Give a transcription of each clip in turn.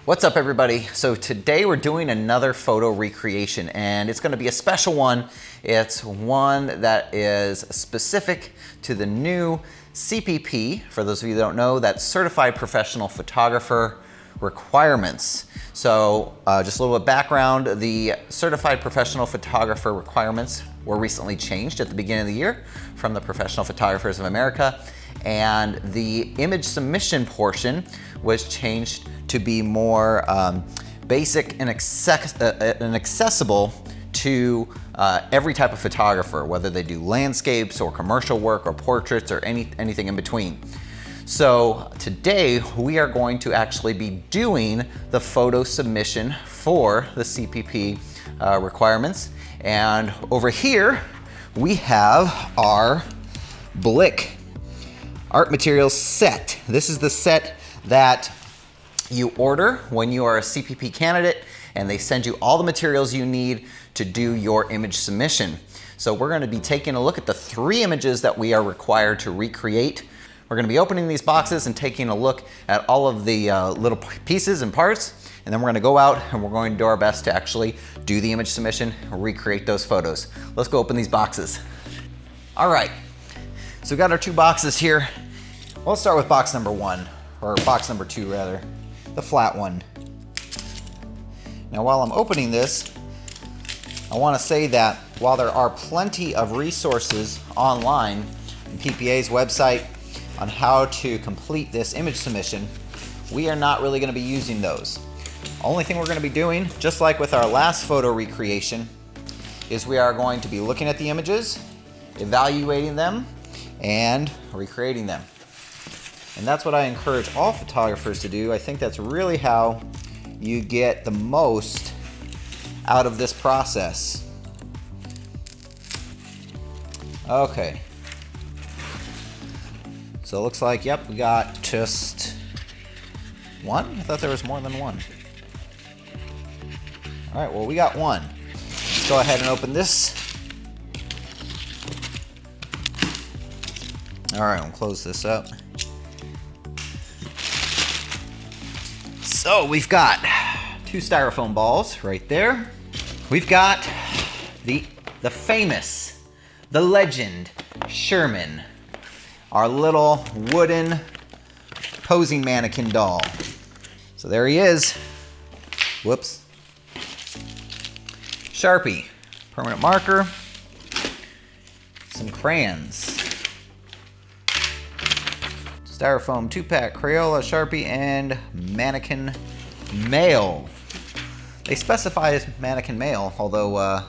What's up, everybody? So today we're doing another photo recreation, and it's going to be a special one. It's one that is specific to the new CPP, for those of you that don't know, that's Certified Professional Photographer requirements. So just a little bit of background, the Certified Professional Photographer requirements were recently changed at the beginning of the year from the Professional Photographers of America, and the image submission portion was changed to be more basic and accessible to every type of photographer, whether they do landscapes or commercial work or portraits or anything in between. So today we are going to actually be doing the photo submission for the CPP requirements. And over here we have our Blick art materials set. This is the set that you order when you are a CPP candidate, and they send you all the materials you need to do your image submission. So we're going to be taking a look at the 3 images that we are required to recreate. We're going to be opening these boxes and taking a look at all of the little pieces and parts, and then we're going to go out and we're going to do our best to actually do the image submission and recreate those photos. Let's go open these boxes. All right, so we've got our 2 boxes here. We'll start with box number 1, or box number 2 rather, the flat one. Now while I'm opening this, I want to say that while there are plenty of resources online on PPA's website on how to complete this image submission, we are not really going to be using those. Only thing we're going to be doing, just like with our last photo recreation, is we are going to be looking at the images, evaluating them, and recreating them. And that's what I encourage all photographers to do. I think that's really how you get the most out of this process. Okay. So it looks like, yep, we got just 1? I thought there was more than 1. All right, well, we got 1. Let's go ahead and open this. All right, we'll close this up. So we've got 2 styrofoam balls right there. We've got the famous, the legend, Sherman, our little wooden posing mannequin doll. So there he is. Whoops. Sharpie, permanent marker, some crayons, styrofoam 2-pack, Crayola, Sharpie, and mannequin male. They specify as mannequin male, although I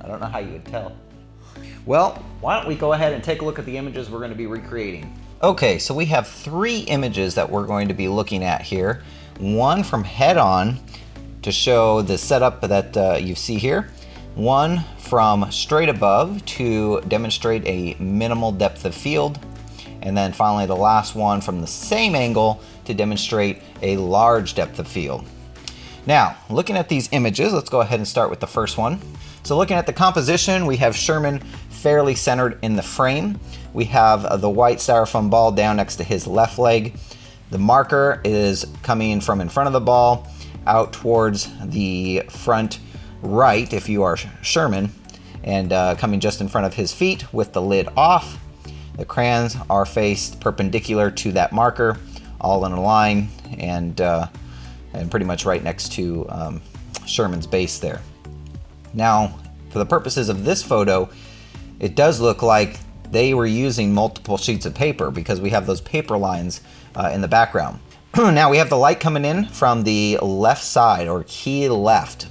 don't know how you would tell. Well, why don't we go ahead and take a look at the images we're going to be recreating. Okay, so we have 3 images that we're going to be looking at here. One from head on to show the setup that you see here. One from straight above to demonstrate a minimal depth of field. And then finally the last one from the same angle to demonstrate a large depth of field. Now, looking at these images, let's go ahead and start with the first one. So looking at the composition, we have Sherman fairly centered in the frame. We have the white styrofoam ball down next to his left leg. The marker is coming from in front of the ball out towards the front right if you are Sherman, and coming just in front of his feet with the lid off. The crayons are faced perpendicular to that marker, all in a line, and pretty much right next to Sherman's base there. Now, for the purposes of this photo, it does look like they were using multiple sheets of paper because we have those paper lines in the background. Now we have the light coming in from the left side, or key left.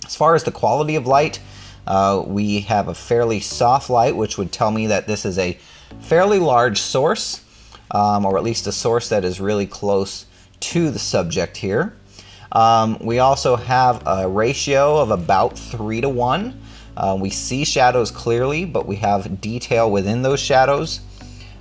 As far as the quality of light, we have a fairly soft light, which would tell me that this is a fairly large source, or at least a source that is really close to the subject here. We also have a ratio of about 3 to 1. We see shadows clearly, but we have detail within those shadows.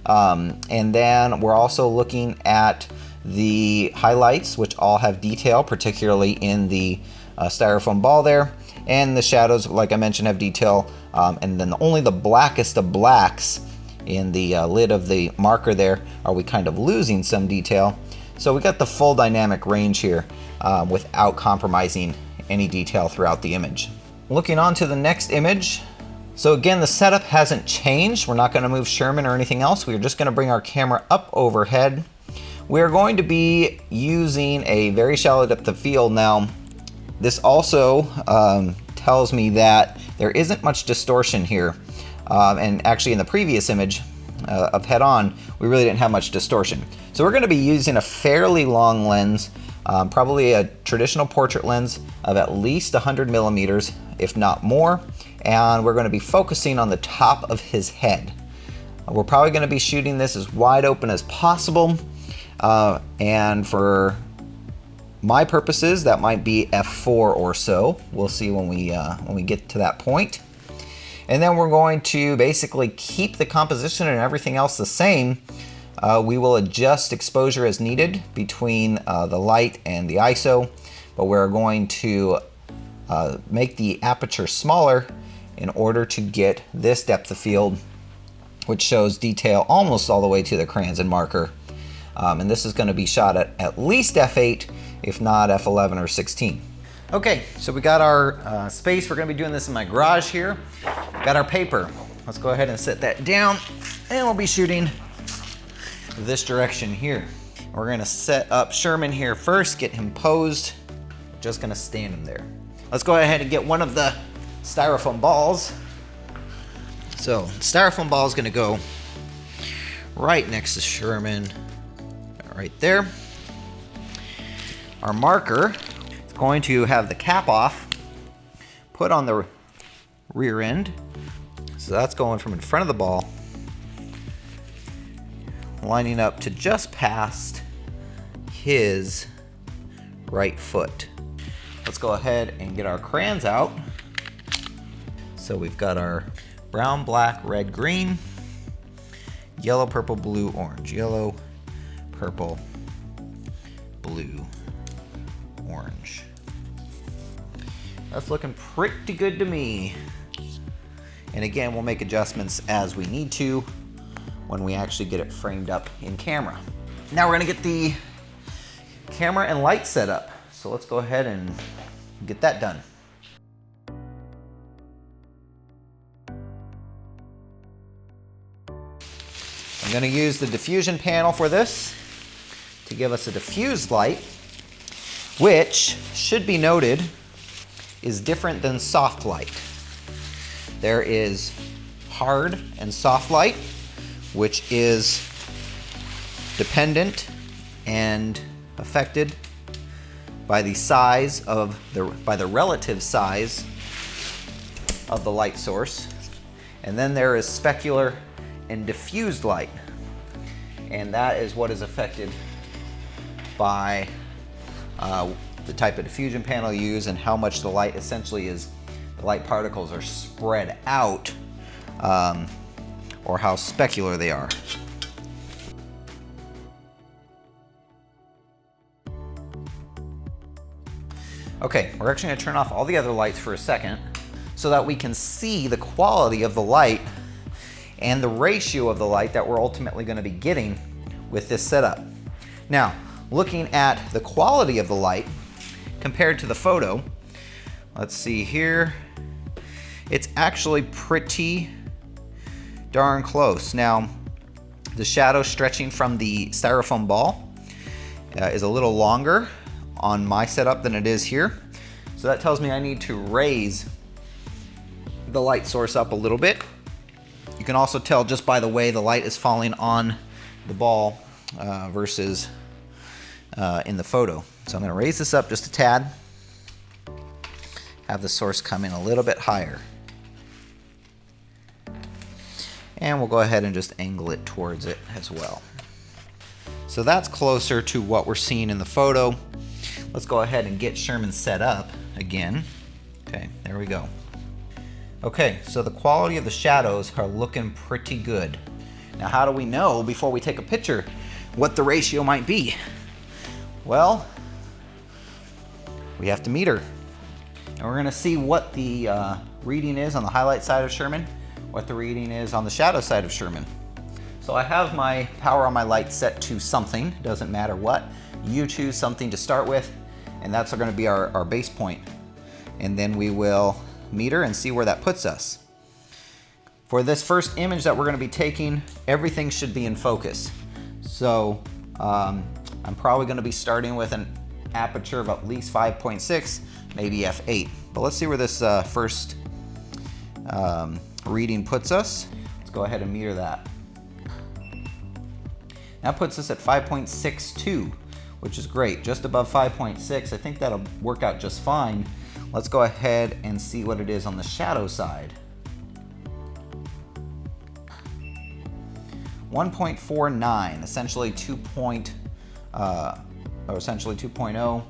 And then we're also looking at the highlights, which all have detail, particularly in the styrofoam ball there. And the shadows, like I mentioned, have detail. And then only the blackest of blacks in the lid of the marker there, are we kind of losing some detail? So we got the full dynamic range here without compromising any detail throughout the image. Looking on to the next image. So again, the setup hasn't changed. We're not going to move Sherman or anything else. We're just going to bring our camera up overhead. We're going to be using a very shallow depth of field. Now, this also tells me that there isn't much distortion here. And actually in the previous image of head on, we really didn't have much distortion. So we're going to be using a fairly long lens, probably a traditional portrait lens of at least 100 millimeters, if not more. And we're going to be focusing on the top of his head. We're probably going to be shooting this as wide open as possible. And for my purposes, that might be f4 or so. We'll see when we get to that point. And then we're going to basically keep the composition and everything else the same. We will adjust exposure as needed between the light and the ISO, but we're going to make the aperture smaller in order to get this depth of field, which shows detail almost all the way to the crayons and marker. And this is going to be shot at least f8, if not f11 or 16. Okay, so we got our space. We're going to be doing this in my garage here. Got our paper. Let's go ahead and set that down, and we'll be shooting this direction here. We're going to set up Sherman here first, get him posed. Just going to stand him there. Let's go ahead and get one of the styrofoam balls. So styrofoam ball is going to go right next to Sherman, right there. Our marker is going to have the cap off, put on the rear end. So that's going from in front of the ball, lining up to just past his right foot. Let's go ahead and get our crayons out. So we've got our brown, black, red, green, yellow, purple, blue, orange. Yellow, purple, blue, orange. That's looking pretty good to me. And again, we'll make adjustments as we need to when we actually get it framed up in camera. Now we're gonna get the camera and light set up. So let's go ahead and get that done. I'm going to use the diffusion panel for this to give us a diffused light, which should be noted is different than soft light. There is hard and soft light, which is dependent and affected by the size of by the relative size of the light source. And then there is specular and diffused light, and that is what is affected by the type of diffusion panel you use and how much the light essentially is, the light particles are spread out, or how specular they are. Okay, we're actually going to turn off all the other lights for a second so that we can see the quality of the light and the ratio of the light that we're ultimately going to be getting with this setup. Now, looking at the quality of the light compared to the photo, let's see here, it's actually pretty darn close. Now, the shadow stretching from the styrofoam ball is a little longer on my setup than it is here. So that tells me I need to raise the light source up a little bit. You can also tell just by the way the light is falling on the ball versus in the photo. So I'm going to raise this up just a tad, have the source come in a little bit higher. And we'll go ahead and just angle it towards it as well. So that's closer to what we're seeing in the photo. Let's go ahead and get Sherman set up again. Okay, there we go. Okay, so the quality of the shadows are looking pretty good. Now, how do we know before we take a picture what the ratio might be? Well, we have to meter. And we're gonna see what the reading is on the highlight side of Sherman, what the reading is on the shadow side of Sherman. So I have my power on my light set to something, doesn't matter what. You choose something to start with, and that's gonna be our base point. And then we will meter and see where that puts us. For this first image that we're gonna be taking, everything should be in focus. So I'm probably gonna be starting with an aperture of at least 5.6, maybe f8. But let's see where this first reading puts us. Let's go ahead and meter that. That puts us at 5.62, which is great, just above 5.6. I think that'll work out just fine. Let's go ahead and see what it is on the shadow side. 1.49, essentially 2.0.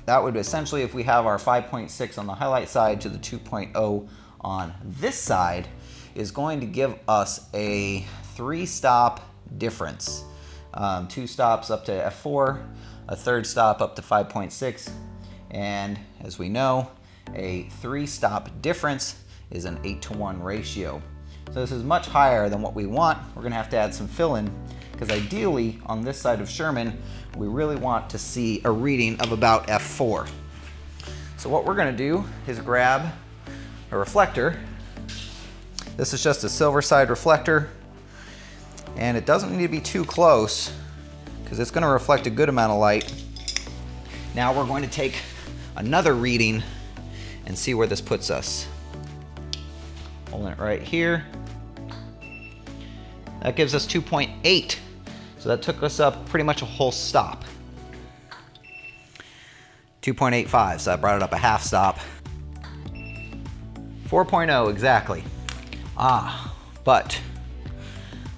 That would essentially, if we have our 5.6 on the highlight side to the 2.0 on this side, is going to give us a 3-stop difference. 2 stops up to f4, a 3rd stop up to 5.6, and as we know, a 3-stop difference is an 8-to-1 ratio. So this is much higher than what we want. We're gonna have to add some fill in, because ideally on this side of Sherman, we really want to see a reading of about f4. So what we're gonna do is grab a reflector. This is just a silver side reflector, and it doesn't need to be too close because it's gonna reflect a good amount of light. Now we're going to take another reading and see where this puts us. Holding it right here. That gives us 2.8. So that took us up pretty much a whole stop. 2.85, so I brought it up a half stop. 4.0 exactly. But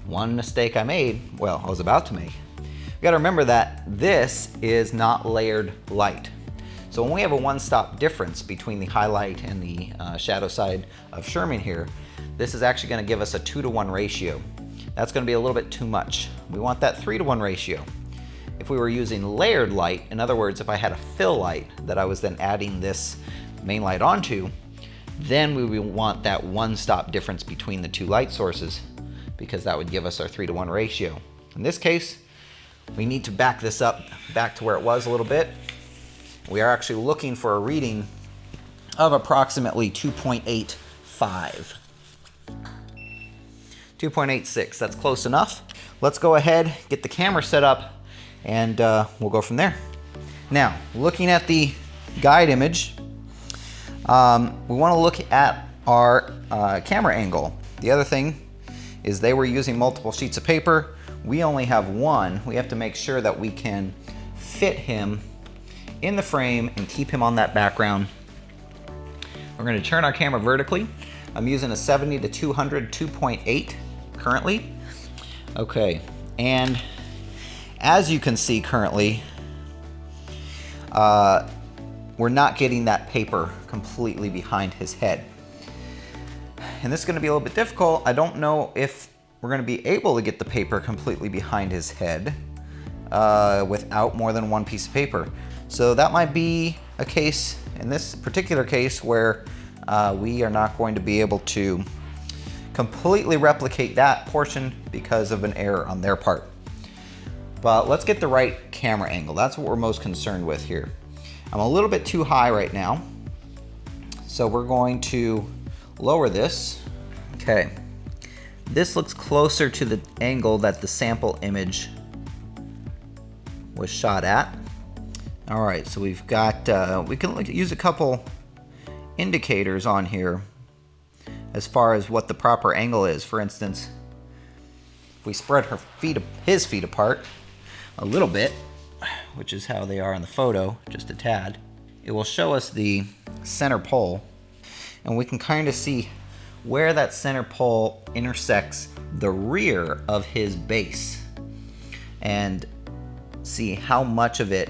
one mistake I made, well, I was about to make. You gotta remember that this is not layered light. So when we have a 1-stop difference between the highlight and the shadow side of Sherman here, this is actually gonna give us a 2-to-1 ratio. That's gonna be a little bit too much. We want that 3-to-1 ratio. If we were using layered light, in other words, if I had a fill light that I was then adding this main light onto, then we would want that 1-stop difference between the 2 light sources, because that would give us our 3-to-1 ratio. In this case, we need to back this up back to where it was a little bit. We are actually looking for a reading of approximately 2.85. 2.86, that's close enough. Let's go ahead, get the camera set up, and we'll go from there. Now, looking at the guide image, we want to look at our camera angle. The other thing is they were using multiple sheets of paper. We only have one. We have to make sure that we can fit him in the frame and keep him on that background. We're going to turn our camera vertically. I'm using a 70 to 200 2.8 currently. Okay, and as you can see currently, we're not getting that paper completely behind his head. And this is going to be a little bit difficult. I don't know if we're going to be able to get the paper completely behind his head without more than one piece of paper. So that might be a case, in this particular case, where we are not going to be able to completely replicate that portion because of an error on their part. But let's get the right camera angle. That's what we're most concerned with here. I'm a little bit too high right now, so we're going to lower this. Okay, this looks closer to the angle that the sample image was shot at. All right, so we've got, we can use a couple indicators on here as far as what the proper angle is. For instance, if we spread his feet apart a little bit, which is how they are in the photo, just a tad, it will show us the center pole, and we can kind of see where that center pole intersects the rear of his base and see how much of it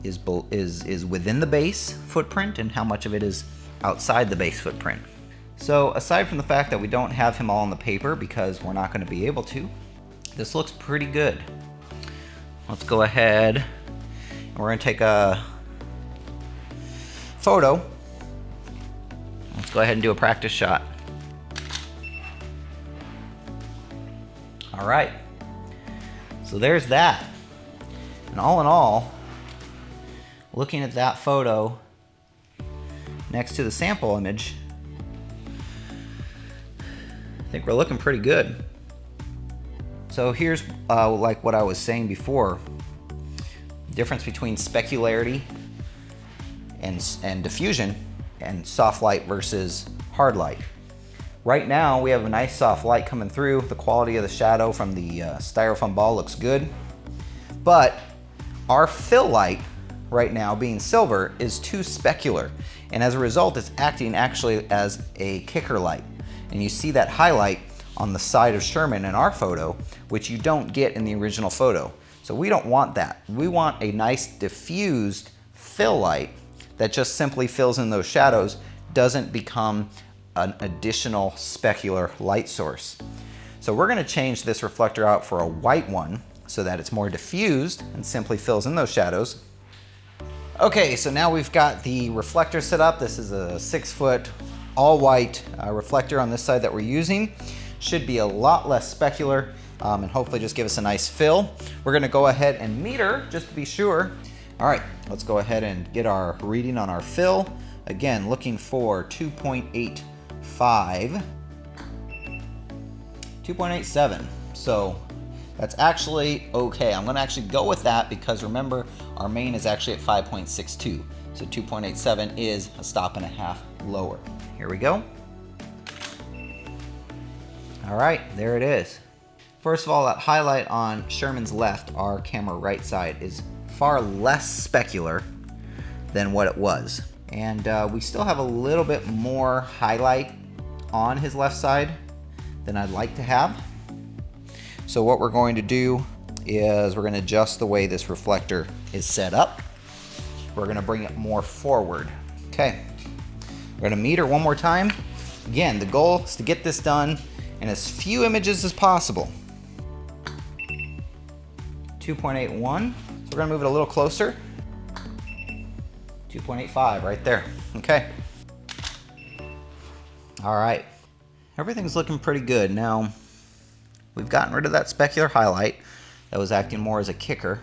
is within the base footprint and how much of it is outside the base footprint. So aside from the fact that we don't have him all on the paper because we're not going to be able to, this looks pretty good. Let's go ahead and we're going to take a photo. Let's go ahead and do a practice shot. All right, so there's that. And all in all, looking at that photo next to the sample image, I think we're looking pretty good. So here's like what I was saying before, difference between specularity and diffusion and soft light versus hard light. Right now we have a nice soft light coming through. The quality of the shadow from the styrofoam ball looks good, but our fill light right now, being silver, is too specular, and as a result it's acting actually as a kicker light, and you see that highlight on the side of Sherman in our photo, which you don't get in the original photo. So we don't want that. We want a nice diffused fill light that just simply fills in those shadows, doesn't become an additional specular light source. So we're going to change this reflector out for a white one so that it's more diffused and simply fills in those shadows. Okay, so now we've got the reflector set up. This is a 6-foot all white reflector on this side that we're using. Should be a lot less specular and hopefully just give us a nice fill. We're going to go ahead and meter just to be sure. All right, let's go ahead and get our reading on our fill. Again, looking for 2.85, 2.87. So that's actually okay. I'm gonna actually go with that because remember, our main is actually at 5.62. So 2.87 is a stop and a half lower. Here we go. All right, there it is. First of all, that highlight on Sherman's left, our camera right side, is far less specular than what it was. And we still have a little bit more highlight on his left side than I'd like to have. So what we're going to do is we're going to adjust the way this reflector is set up. We're going to bring it more forward. Okay, we're going to meter one more time. Again, the goal is to get this done in as few images as possible. 2.81, so we're going to move it a little closer. 2.85 right there. Okay. All right. Everything's looking pretty good. Now, we've gotten rid of that specular highlight that was acting more as a kicker.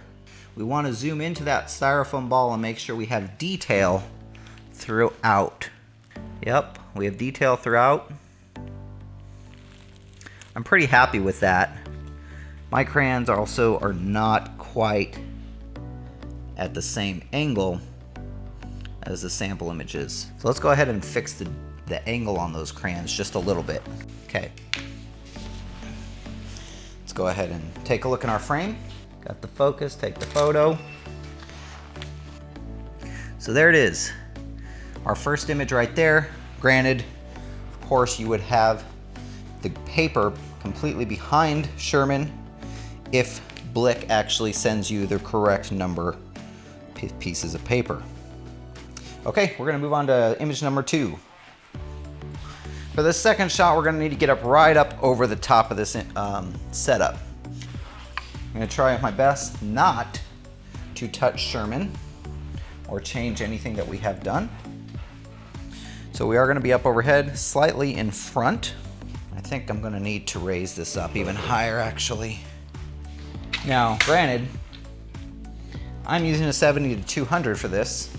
We want to zoom into that styrofoam ball and make sure we have detail throughout. Yep, we have detail throughout. I'm pretty happy with that. My crayons also are not quite at the same angle as the sample images. So let's go ahead and fix the angle on those crayons just a little bit. Okay. Let's go ahead and take a look in our frame. Got the focus, take the photo. So there it is. Our first image right there. Granted, of course, you would have the paper completely behind Sherman if Blick actually sends you the correct number pieces of paper. Okay, we're gonna move on to image number 2. For the second shot, we're gonna need to get up right up over the top of this setup. I'm gonna try my best not to touch Sherman or change anything that we have done. So we are gonna be up overhead, slightly in front. I think I'm gonna need to raise this up even higher actually. Now, granted, I'm using a 70 to 200 for this.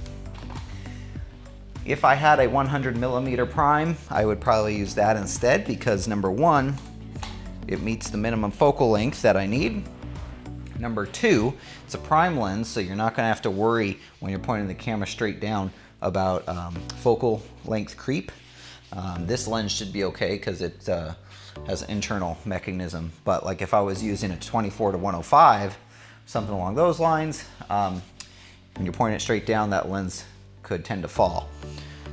If I had a 100mm prime, I would probably use that instead because number 1, it meets the minimum focal length that I need. Number 2, it's a prime lens, so you're not gonna have to worry when you're pointing the camera straight down about focal length creep. This lens should be okay because it has an internal mechanism, but like if I was using a 24 to 105, something along those lines, when you're pointing it straight down, that lens could tend to fall.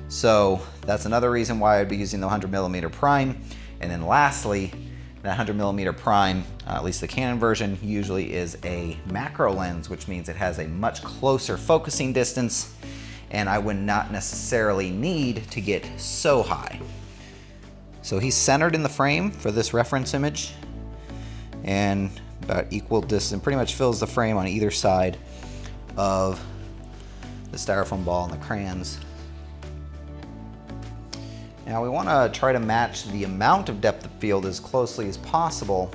So that's another reason why I'd be using the 100mm prime. And then lastly, that 100mm prime, at least the Canon version, usually is a macro lens, which means it has a much closer focusing distance, and I would not necessarily need to get so high. So he's centered in the frame for this reference image, and about equal distance, pretty much fills the frame on either side of the styrofoam ball and the crayons. Now we want to try to match the amount of depth of field as closely as possible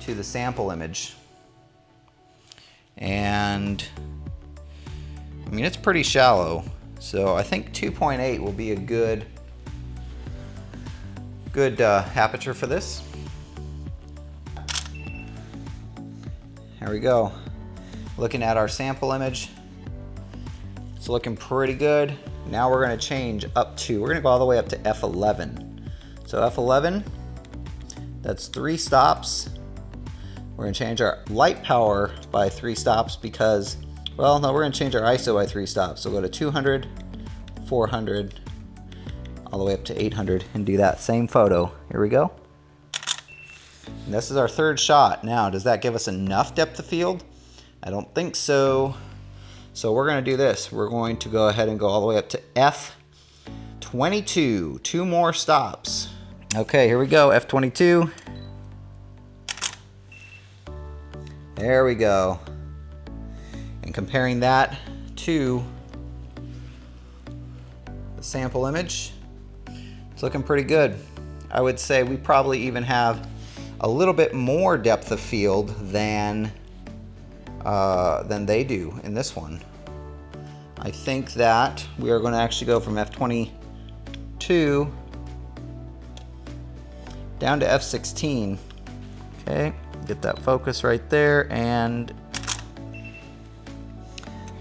to the sample image. And I mean, it's pretty shallow. So I think 2.8 will be a good aperture for this. There we go. Looking at our sample image, it's looking pretty good. Now we're gonna change up to, we're gonna go all the way up to f11. So f11, that's 3 stops. We're gonna change our light power by 3 stops because, well, no, we're gonna change our ISO by 3 stops. So go to 200, 400, all the way up to 800 and do that same photo. Here we go. And this is our 3rd shot. Now, does that give us enough depth of field? I don't think so. So we're gonna do this. We're going to go ahead and go all the way up to F22, 2 more stops. Okay, here we go, F22. There we go. And comparing that to the sample image, it's looking pretty good. I would say we probably even have a little bit more depth of field than they do in this one. I think that we are going to actually go from F22 down to F16. Okay, get that focus right there, and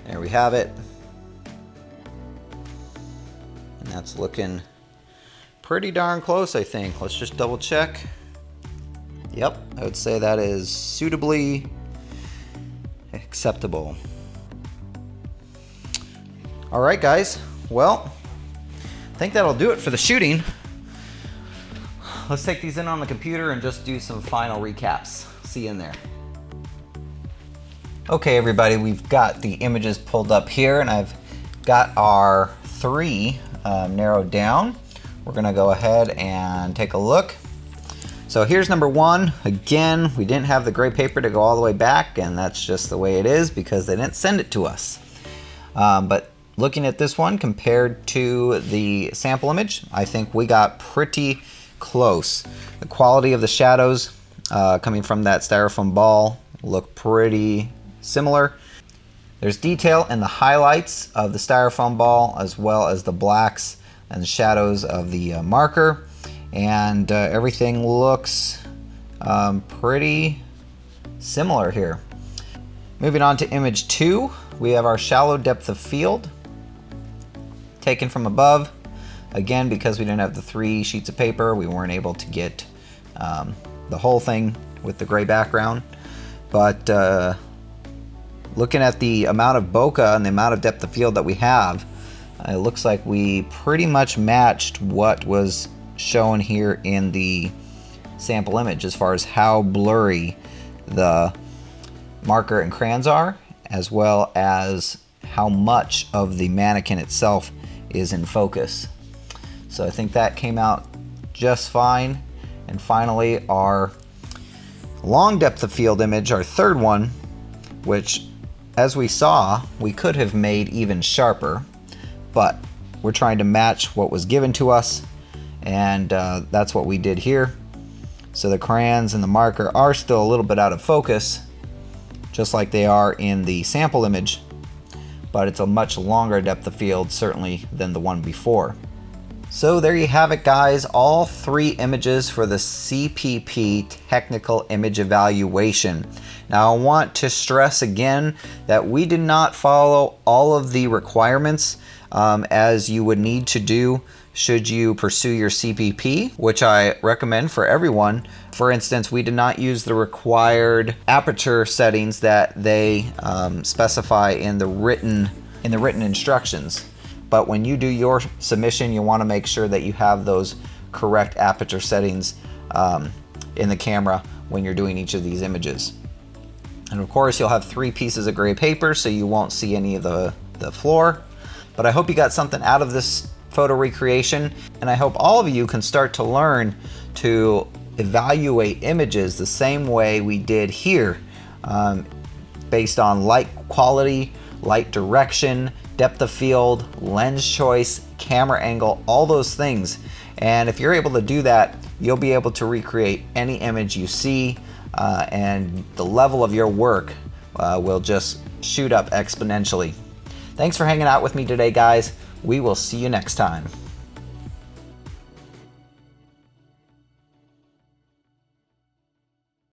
there we have it. And that's looking pretty darn close, I think. Let's just double check. Yep, I would say that is suitably acceptable. All right, guys. Well, I think that'll do it for the shooting. Let's take these in on the computer and just do some final recaps. See you in there. Okay, everybody, we've got the images pulled up here, and I've got our 3 narrowed down. We're gonna go ahead and take a look. So here's number 1. Again, we didn't have the gray paper to go all the way back, and that's just the way it is because they didn't send it to us. But looking at this one compared to the sample image, I think we got pretty close. The quality of the shadows coming from that styrofoam ball look pretty similar. There's detail in the highlights of the styrofoam ball as well as the blacks and the shadows of the marker, and everything looks pretty similar here. Moving on to image 2, we have our shallow depth of field taken from above. Again, because we didn't have the 3 sheets of paper, we weren't able to get the whole thing with the gray background. But looking at the amount of bokeh and the amount of depth of field that we have, it looks like we pretty much matched what was shown here in the sample image as far as how blurry the marker and crayons are, as well as how much of the mannequin itself is in focus. So I think that came out just fine. And finally, our long depth of field image, our 3rd one, which as we saw, we could have made even sharper, but we're trying to match what was given to us, and that's what we did here. So the crayons and the marker are still a little bit out of focus, just like they are in the sample image, but it's a much longer depth of field certainly than the one before. So there you have it, guys, all 3 images for the CPP technical image evaluation. Now I want to stress again that we did not follow all of the requirements as you would need to do should you pursue your CPP, which I recommend for everyone. For instance, we did not use the required aperture settings that they specify in the written instructions. But when you do your submission, you want to make sure that you have those correct aperture settings in the camera when you're doing each of these images. And of course, you'll have 3 pieces of gray paper, so you won't see any of the floor. But I hope you got something out of this photo recreation, and I hope all of you can start to learn to evaluate images the same way we did here, based on light quality, light direction, depth of field, lens choice, camera angle, all those things. And if you're able to do that, you'll be able to recreate any image you see and the level of your work will just shoot up exponentially. Thanks for hanging out with me today, guys. We will see you next time.